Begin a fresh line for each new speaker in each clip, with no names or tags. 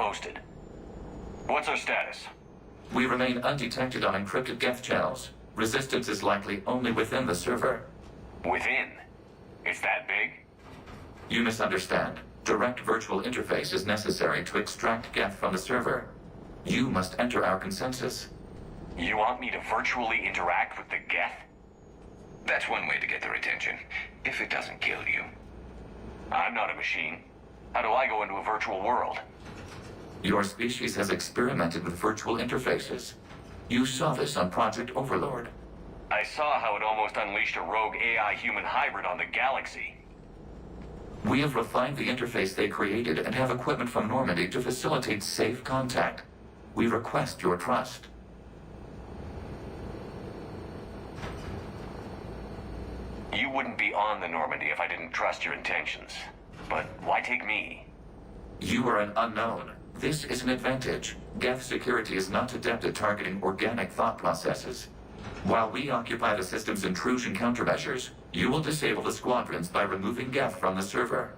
posted. What's our status?
We remain undetected on encrypted Geth channels. Resistance is likely only within the server.
Within? It's that big?
You misunderstand. Direct virtual interface is necessary to extract Geth from the server. You must enter our consensus.
You want me to virtually interact with the Geth?
That's one way to get their attention, if it doesn't kill you.
I'm not a machine. How do I go into a virtual world?
Your species has experimented with virtual interfaces. You saw this on Project Overlord.
I saw how it almost unleashed a rogue AI-human hybrid on the galaxy.
We have refined the interface they created and have equipment from Normandy to facilitate safe contact. We request your trust.
You wouldn't be on the Normandy if I didn't trust your intentions. But why take me?
You are an unknown. This is an advantage. Geth security is not adept at targeting organic thought processes. While we occupy the system's intrusion countermeasures, you will disable the Squadrons by removing Geth from the server.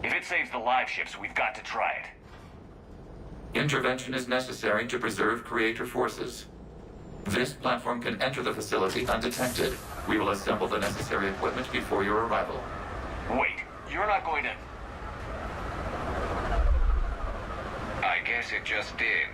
If it saves the live ships, we've got to try it.
Intervention is necessary to preserve creator forces. This platform can enter the facility undetected. We will assemble the necessary equipment before your arrival.
Wait, you're not going to...
I guess it just did.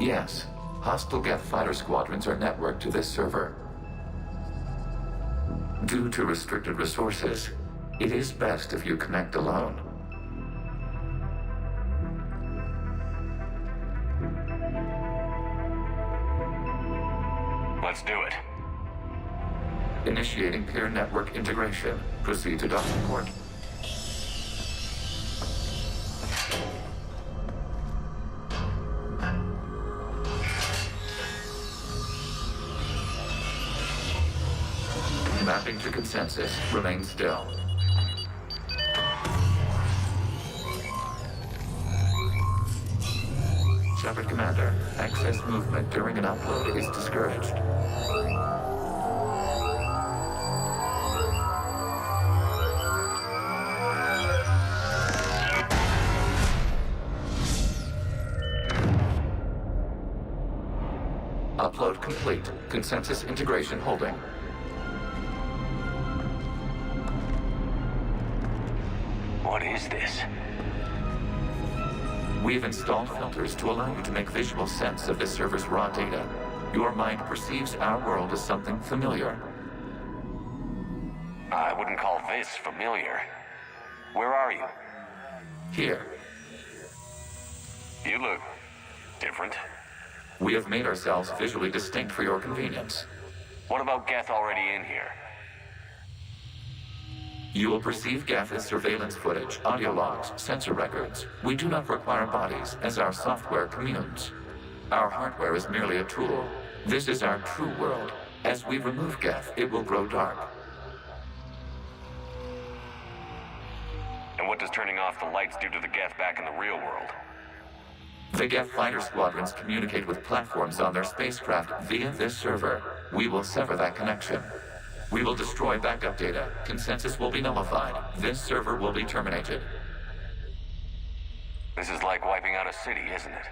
Yes. Hostile Geth fighter squadrons are networked to this server. Due to restricted resources, it is best if you connect alone.
Let's do it.
Initiating peer network integration. Proceed to docking port. Mapping to consensus. Remain still. Shepard Commander, excess movement during an upload is discouraged. Upload complete. Consensus integration holding.
What is this?
We've installed filters to allow you to make visual sense of this server's raw data. Your mind perceives our world as something familiar.
I wouldn't call this familiar. Where are you?
Here,
You look different.
we have made ourselves visually distinct for your convenience.
What about Geth already in here?
You will perceive Geth as surveillance footage, audio logs, sensor records. We do not require bodies, as our software communes. Our hardware is merely a tool. This is our true world. As we remove Geth, it will grow dark.
And what does turning off the lights do to the Geth back in the real world?
The Geth fighter squadrons communicate with platforms on their spacecraft via this server. We will sever that connection. We will destroy backup data. Consensus will be nullified. This server will be terminated.
This is like wiping out a city, isn't it?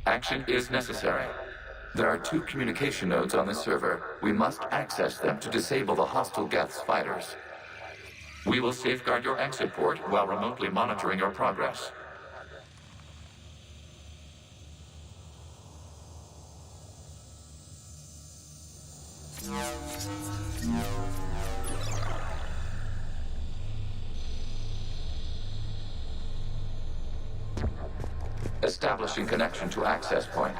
Action is necessary. There are 2 communication nodes on the server. We must access them to disable the hostile Geth's fighters. We will safeguard your exit port while remotely monitoring your progress. Establishing connection to access point.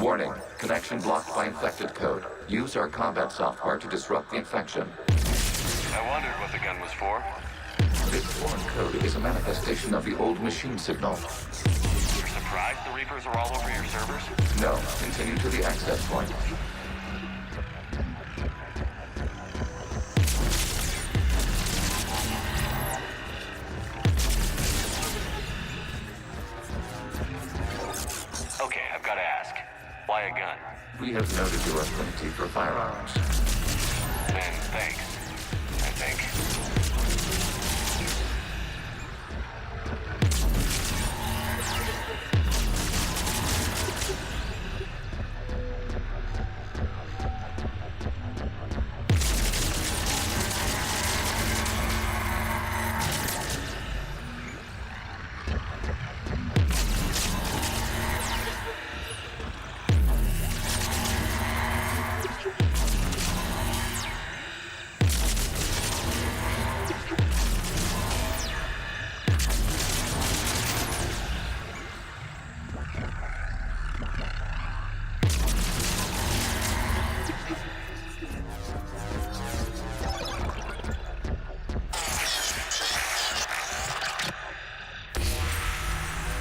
Warning, connection blocked by infected code. Use our combat software to disrupt the infection.
I wondered what the gun was for.
This foreign code is a manifestation of the old machine signal.
You're surprised the Reapers are all over your servers?
No, continue to the access point.
Okay, I've got to ask. Why a gun?
We have noted your affinity for firearms.
And thanks, I think.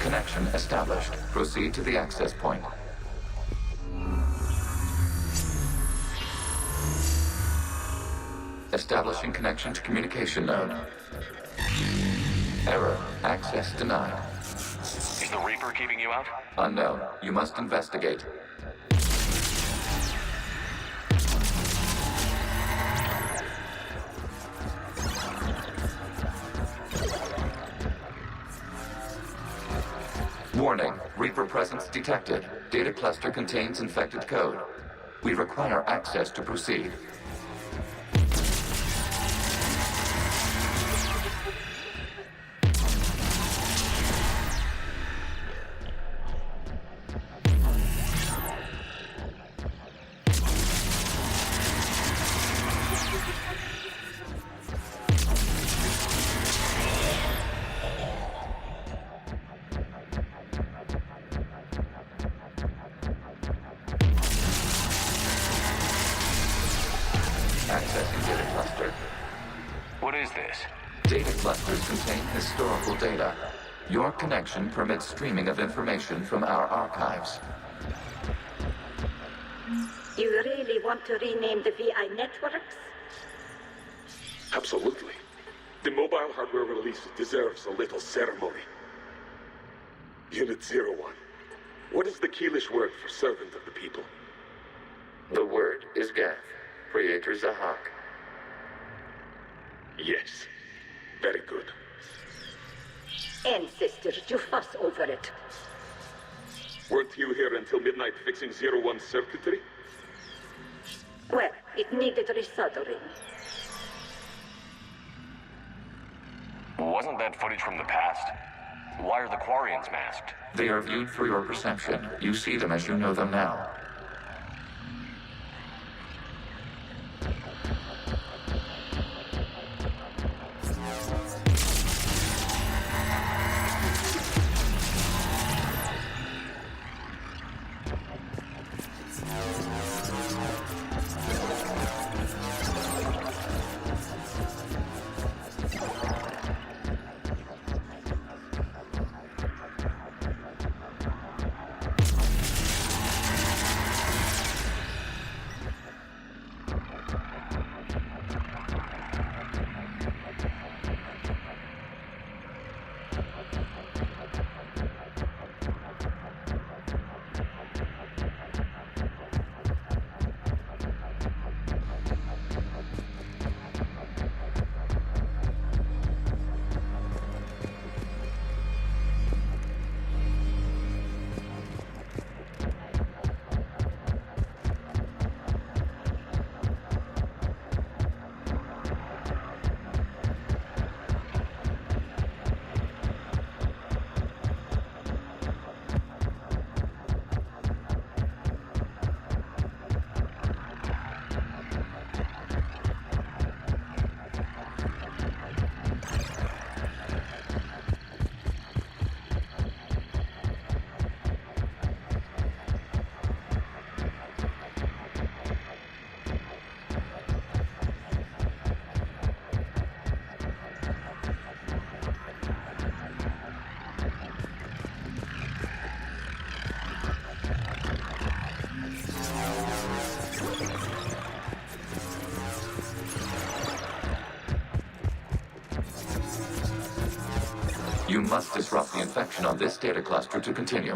Connection established. Proceed to the access point. Establishing connection to communication node. Error. Access denied.
Is the Reaper keeping you out?
Unknown. You must investigate. Warning. Reaper presence detected. Data cluster contains infected code. We require access to proceed. Accessing data cluster.
What is this?
Data clusters contain historical data. Your connection permits streaming of information from our archives.
You really want to rename the VI networks?
Absolutely. The mobile hardware release deserves a little ceremony. Unit 01. What is the Keelish word for servant of the people?
The word is Geth. Creator Zahak.
Yes. Very good.
Ancestors, you fuss over it.
Weren't you here until midnight fixing 01's circuitry?
Well, it needed resoldering.
Wasn't that footage from the past? Why are the Quarians masked?
They are viewed through your perception. You see them as you know them now. You must disrupt the infection on this data cluster to continue.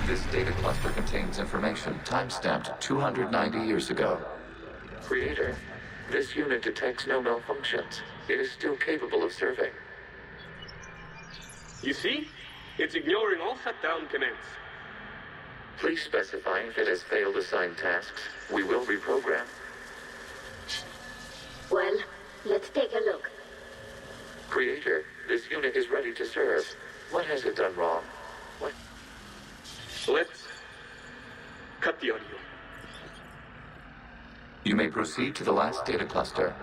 This data cluster contains information time-stamped 290 years ago. Creator, this unit detects no malfunctions. It is still capable of serving.
You see? It's ignoring all shutdown commands.
Please specify if it has failed assigned tasks. We will reprogram.
Well, let's take a look.
Creator, this unit is ready to serve. What has it done wrong? What?
Let's cut the audio.
You may proceed to the last data cluster.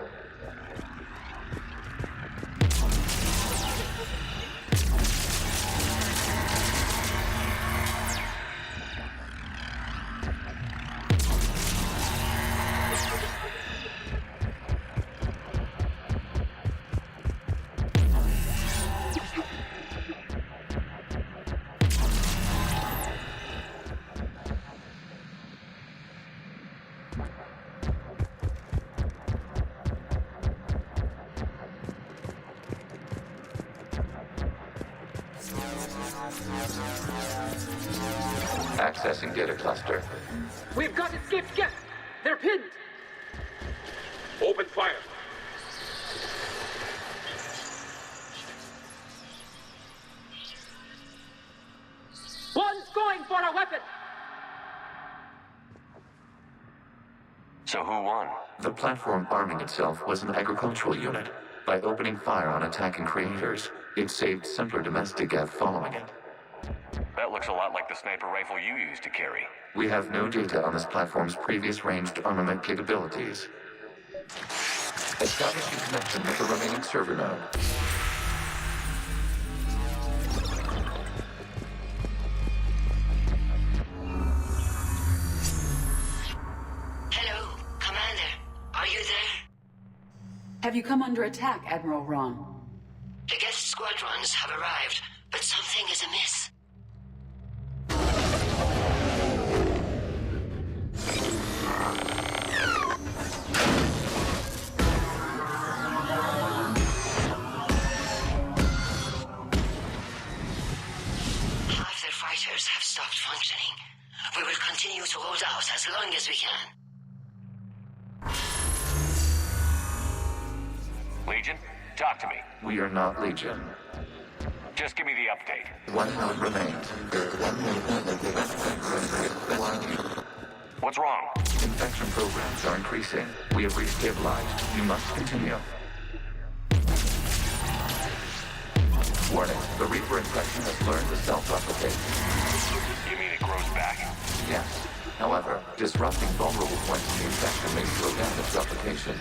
Accessing data cluster.
We've got escaped Geth! They're pinned!
Open fire.
One's going for a weapon!
So who won?
The platform arming itself was an agricultural unit. By opening fire on attacking creators, it saved simpler domestic Geth following it.
That looks a lot like the sniper rifle you used to carry.
We have no data on this platform's previous ranged armament capabilities. Establishing connection with the remaining server node.
Hello, Commander. Are you there?
Have you come under attack, Admiral Ron?
The Geth Squadrons have arrived, but something is amiss. Half their fighters have stopped functioning. We will continue to hold out as long as we can.
Legion, talk to me.
We are not Legion.
Just give me the update.
One node remains.
What's wrong?
Infection programs are increasing. We have restabilized. You must continue. Warning, the Reaper infection has learned to self-replicate.
You mean it grows back?
Yes. However, disrupting vulnerable points in the infection may slow down its replication.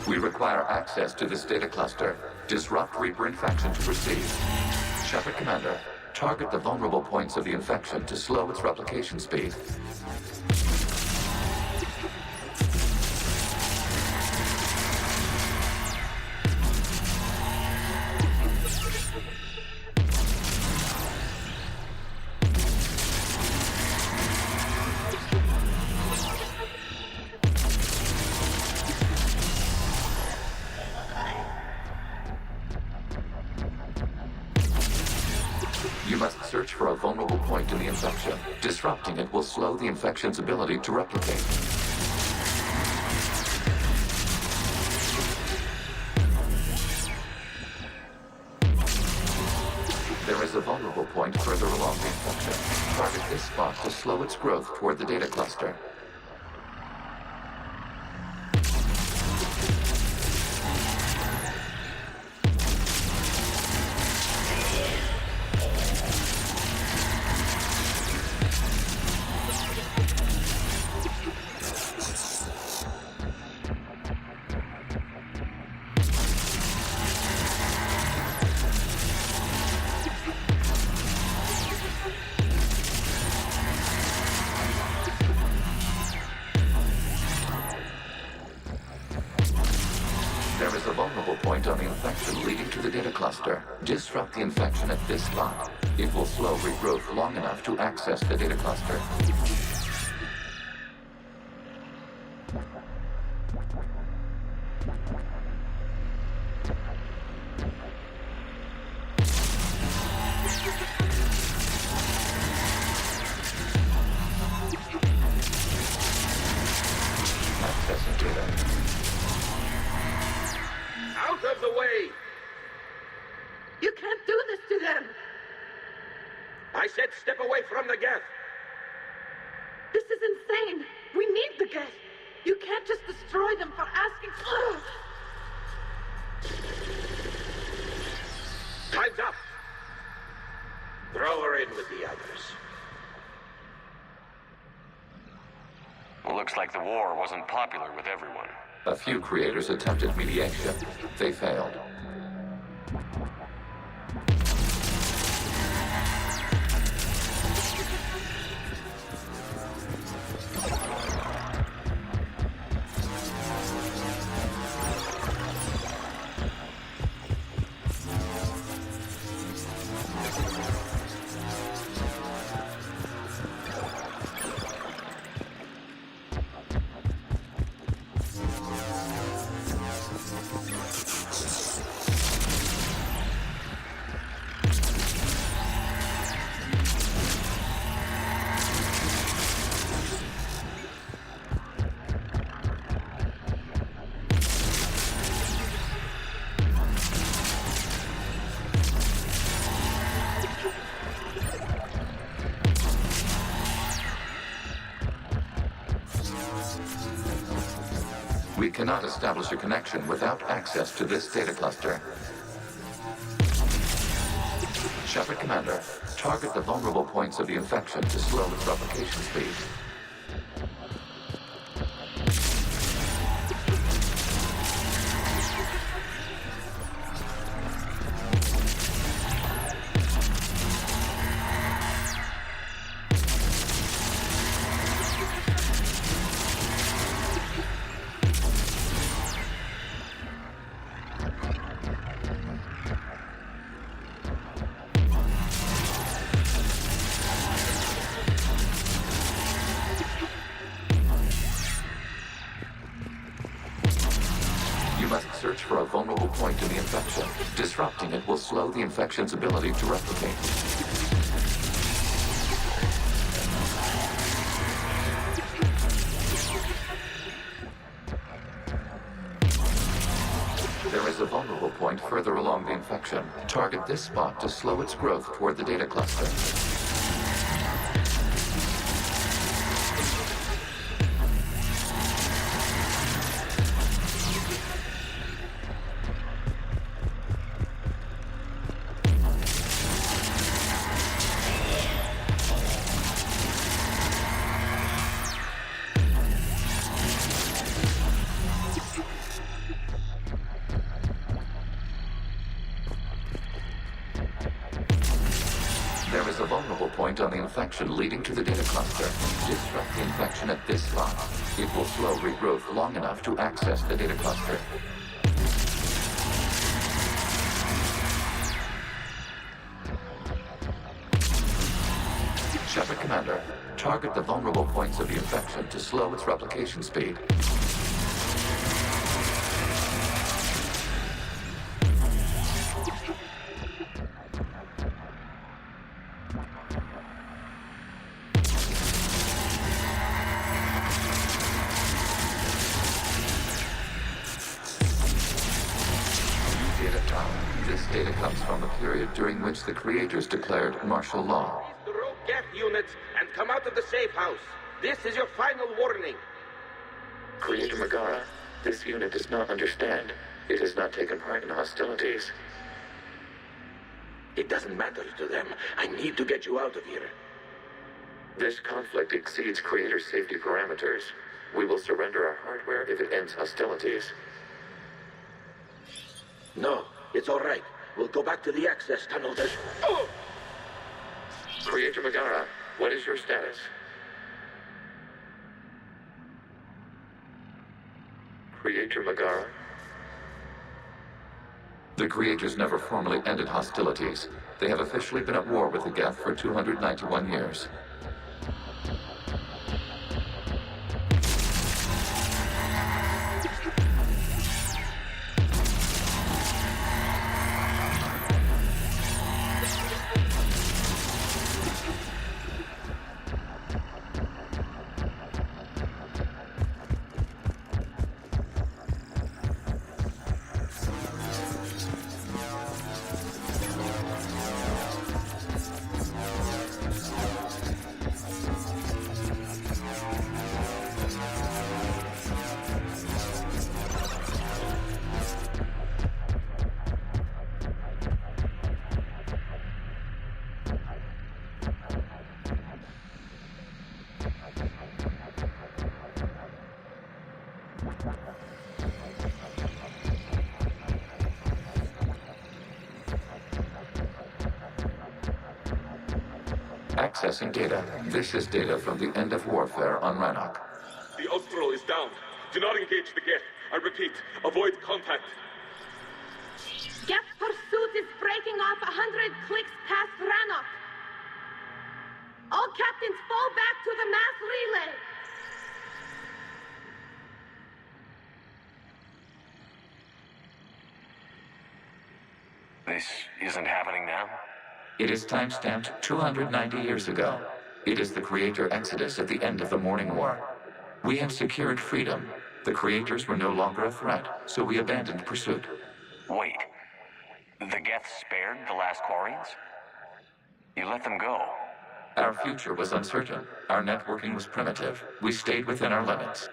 We require access to this data cluster. Disrupt Reaper infection to proceed. Shepard Commander, target the vulnerable points of the infection to slow its replication speed. point in the infection. Disrupting it will slow the infection's ability to replicate. There is a vulnerable point further along the infection. Target this spot to slow its growth toward the data cluster. There is a vulnerable point on the infection leading to the data cluster. Disrupt the infection at this spot. It will slow regrowth long enough to access the data cluster. Accessing data.
Out of the way!
You can't do this to them!
I said step away from the Geth!
This is insane! We need the Geth! You can't just destroy them for asking... Ugh.
Time's up! Throw her in with the others.
Looks like the war wasn't popular with everyone.
A few creators attempted mediation. They failed. We cannot establish a connection without access to this data cluster. Shepard Commander, target the vulnerable points of the infection to slow its replication speed. You must search for a vulnerable point in the infection. Disrupting it will slow the infection's ability to replicate. There is a vulnerable point further along the infection. Target this spot to slow its growth toward the data cluster. There is a vulnerable point on the infection leading to the data cluster. Disrupt the infection at this spot. It will slow regrowth long enough to access the data cluster. Shepard Commander, target the vulnerable points of the infection to slow its replication speed. This data comes from a period during which the creators declared martial law.
The rogue Geth units and come out of the safe house. This is your final warning.
Creator Megara, this unit does not understand. It has not taken part in hostilities.
It doesn't matter to them. I need to get you out of here.
This conflict exceeds Creator's safety parameters. We will surrender our hardware if it ends hostilities.
No, it's all right. We'll go back to the access tunnel. Oh!
Creator Megara, what is your status? Creator Megara? The Creators never formally ended hostilities. They have officially been at war with the Geth for 291 years. Accessing data. This is data from the end of warfare on Rannoch.
The Austral is down. Do not engage the Geth. I repeat, avoid contact.
Geth pursuit is breaking off 100 clicks past Rannoch. All captains fall back to the mass relay.
This isn't happening now?
It is time-stamped 290 years ago. It is the Creator Exodus at the end of the Morning War. We had secured freedom. The Creators were no longer a threat, so we abandoned pursuit.
Wait. The Geth spared the last Quarians? You let them go.
Our future was uncertain. Our networking was primitive. We stayed within our limits.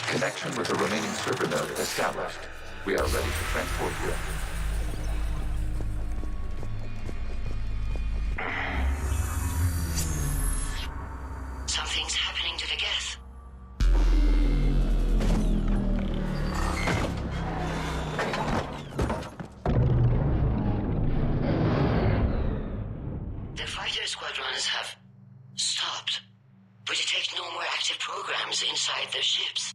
Connection with the remaining server node established. We are ready to transport you.
Something's happening to the Geth. The fighter squadrons have stopped. We detect no more active programs inside their ships.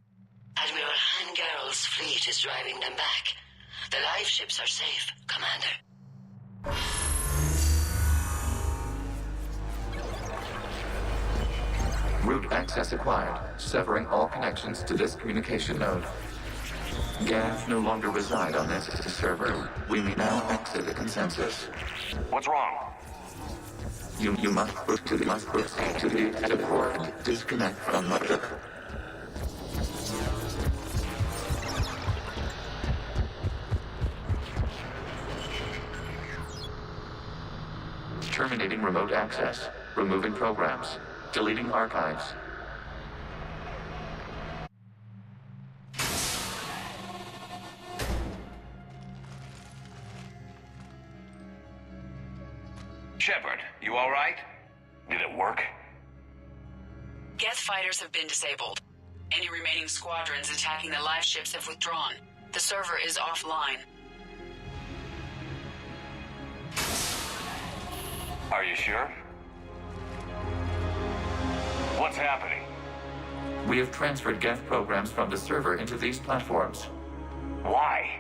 Admiral Hangarl's fleet is driving them back. The live ships are safe, Commander.
Route access acquired, severing all connections to this communication node. Geth no longer reside on this server. We may now exit the consensus.
What's wrong?
You must proceed to the exit port. Disconnect from mother. Terminating remote access. Removing programs. Deleting archives.
Shepard, you all right?
Did it work?
Geth fighters have been disabled. Any remaining squadrons attacking the live ships have withdrawn. The server is offline.
Are you sure? What's happening?
We have transferred Geth programs from the server into these platforms.
Why?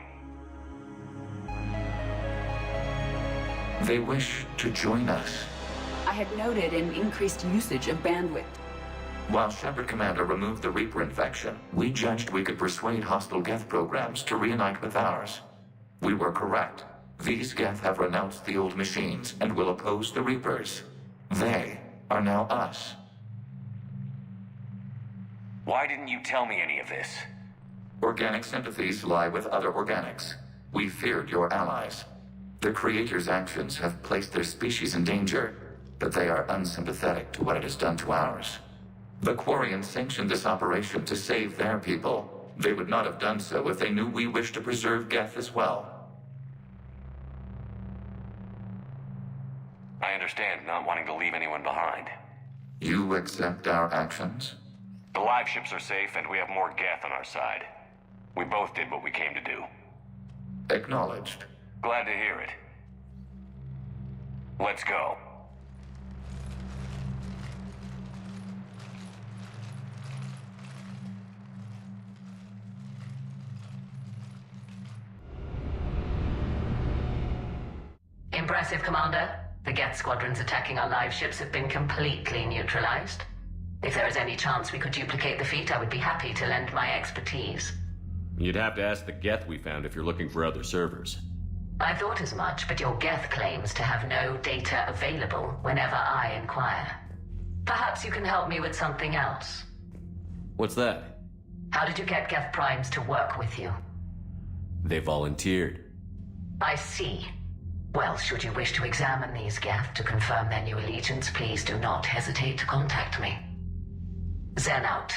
They wish to join us.
I had noted an increased usage of bandwidth.
While Shepard Commander removed the Reaper infection, we judged we could persuade hostile Geth programs to reunite with ours. We were correct. These Geth have renounced the old machines and will oppose the Reapers. They are now us.
Why didn't you tell me any of this?
Organic sympathies lie with other organics. We feared your allies. The Creator's actions have placed their species in danger, but they are unsympathetic to what it has done to ours. The Quarians sanctioned this operation to save their people. They would not have done so if they knew we wished to preserve Geth as well.
I understand not wanting to leave anyone behind.
You accept our actions?
The live ships are safe, and we have more Geth on our side. We both did what we came to do.
Acknowledged.
Glad to hear it. Let's go.
Impressive, Commander. The Geth squadrons attacking our live ships have been completely neutralized. If there is any chance we could duplicate the feat, I would be happy to lend my expertise.
You'd have to ask the Geth we found if you're looking for other servers.
I thought as much, but your Geth claims to have no data available whenever I inquire. Perhaps you can help me with something else.
What's that?
How did you get Geth Primes to work with you?
They volunteered.
I see. Well, should you wish to examine these Geth to confirm their new allegiance, please do not hesitate to contact me. Zen out.